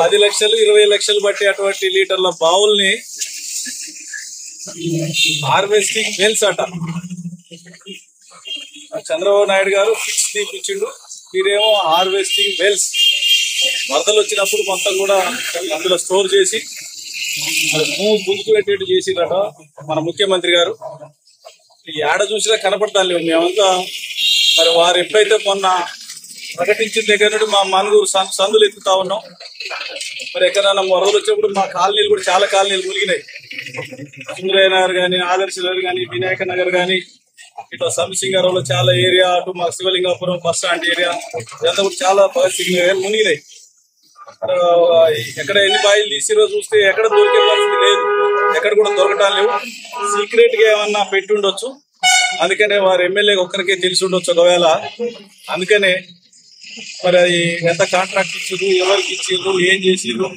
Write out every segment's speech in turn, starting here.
10 లక్షలు 20 లక్షలు బట్టి అటువంటి లీటర్ల బావుల్ని హార్వెస్టింగ్ వెల్స్ అట. చంద్రబాబు నాయుడు గారు ఫిక్స్ తీపిచ్చిండు, మీరేమో హార్వెస్టింగ్ వెల్స్. వరదలు వచ్చినప్పుడు మొత్తం కూడా అందులో స్టోర్ చేసి ముందుకు పెట్టేట్టు చేసిందట మన ముఖ్యమంత్రి గారు. ఏడ చూసినా కనపడతాను లేవు మేమంతా. మరి వారు ఎప్పుడైతే మొన్న ప్రకటించిన దగ్గర నుండి మా మనుగురు సందులు ఎత్తుతా ఉన్నాం. మరి ఎక్కడన్నా వరదలు వచ్చినప్పుడు మా కాలనీలు కూడా చాలా కాలనీలు మునిగినాయి. సుందరయ్య నగర్ కానీ, ఆదర్శ నగర్ కానీ, వినాయక నగర్ కానీ, ఇట్లా సంసింగారంలో చాలా ఏరియా, అటు మా శివలింగాపురం బస్ స్టాండ్ ఏరియా ఇదంతా కూడా చాలా మునిగినాయి. ఎక్కడ ఎన్ని బాయిలు తీసిరో చూస్తే ఎక్కడ దొరికే పరిస్థితి లేదు, ఎక్కడ కూడా దొరకటాలు లేవు. సీక్రెట్ గా ఏమన్నా పెట్టి ఉండొచ్చు, అందుకనే వారు ఎమ్మెల్యే ఒక్కరికే తెలిసి ఉండొచ్చు ఒకవేళ. అందుకనే మరి అది ఎంత కాంట్రాక్ట్ ఇచ్చిర్రు, ఎవరికి ఇచ్చిర్రు, ఏం చేసిర్రు,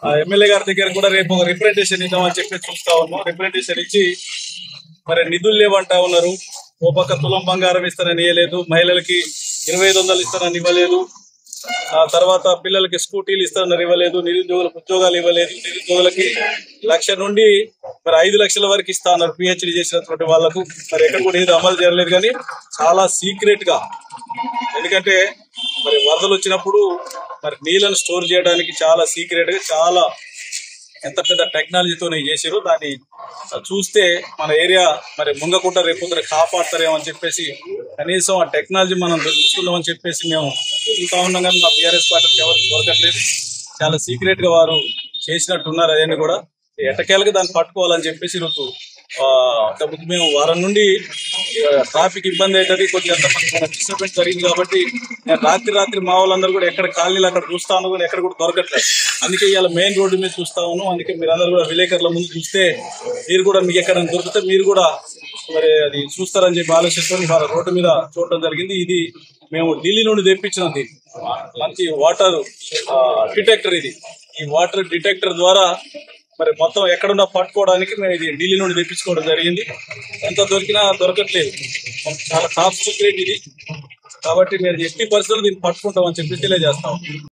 ఆ ఎమ్మెల్యే గారి దగ్గర కూడా రేపు ఒక రిప్రజెంటేషన్ ఇద్దామని చెప్పి చూస్తా ఉన్నాం. రిప్రజెంటేషన్ ఇచ్చి మరి నిధులు లేవంటా ఉన్నారు. ఓ పక్క తులం బంగారం ఇస్తానని ఇవ్వలేదు, మహిళలకి 2500 ఇస్తానని ఇవ్వలేదు, ఆ తర్వాత పిల్లలకి స్కూటీలు ఇస్తానని ఇవ్వలేదు, నిరుద్యోగులకు ఉద్యోగాలు ఇవ్వలేదు, నిరుద్యోగులకి 1 లక్ష నుండి మరి 5 లక్షల వరకు ఇస్తా ఉన్నారు పిహెచ్డి చేసినటువంటి వాళ్ళకు. మరి ఎక్కడ కూడా ఏది అమలు చేయలేదు, కానీ చాలా సీక్రెట్ గా. ఎందుకంటే మరి వరదలు వచ్చినప్పుడు మరి నీళ్ళను స్టోర్ చేయడానికి చాలా సీక్రెట్ గా, చాలా ఎంత పెద్ద టెక్నాలజీతో చేసారు. దాన్ని చూస్తే మన ఏరియా మరి ముంగకుండా రేపు కాపాడతారేమో అని చెప్పేసి కనీసం ఆ టెక్నాలజీ మనం తెలుసుకుందామని చెప్పేసి మేము చూస్తా ఉన్నాం. కానీ మా బీఆర్ఎస్ పార్టీకి ఎవరికి దొరకట్లేదు. చాలా సీక్రెట్ గా వారు చేసినట్టున్నారు. అదన్నీ కూడా ఎటకేళ్ళకి దాన్ని పట్టుకోవాలని చెప్పేసి ఈరోజు మేము వారం నుండి ట్రాఫిక్ ఇబ్బంది అవుతుంది, కొంచెం డిస్టర్బెన్స్ జరిగింది కాబట్టి నేను రాత్రి మా వాళ్ళందరూ కూడా ఎక్కడ కాలనీలు అక్కడ చూస్తా ఉన్నా కూడా ఎక్కడ కూడా దొరకట్లేదు. అందుకే ఇవాళ మెయిన్ రోడ్డు మీద చూస్తా ఉన్నాం. అందుకే మీరు అందరూ కూడా విలేకరుల ముందు చూస్తే మీరు కూడా మీకు ఎక్కడ దొరికితే మీరు కూడా మరి అది చూస్తారని చెప్పి ఆలోచిస్తూ వాళ్ళ రోడ్డు మీద చూడటం జరిగింది. ఇది మేము ఢిల్లీ నుండి తెప్పించినది మంచి వాటర్ డిటెక్టర్. ఇది ఈ వాటర్ డిటెక్టర్ ద్వారా మరి మొత్తం ఎక్కడున్నా పట్టుకోవడానికి మేము ఇది ఢిల్లీ నుండి తెప్పించుకోవడం జరిగింది. ఎంత దొరికినా దొరకట్లేదు, చాలా టాప్ సీక్రెట్ ఇది. కాబట్టి మీరు ఎట్టి పరిస్థితుల్లో దీన్ని పట్టుకుంటామని చెప్పి తెలియజేస్తాం.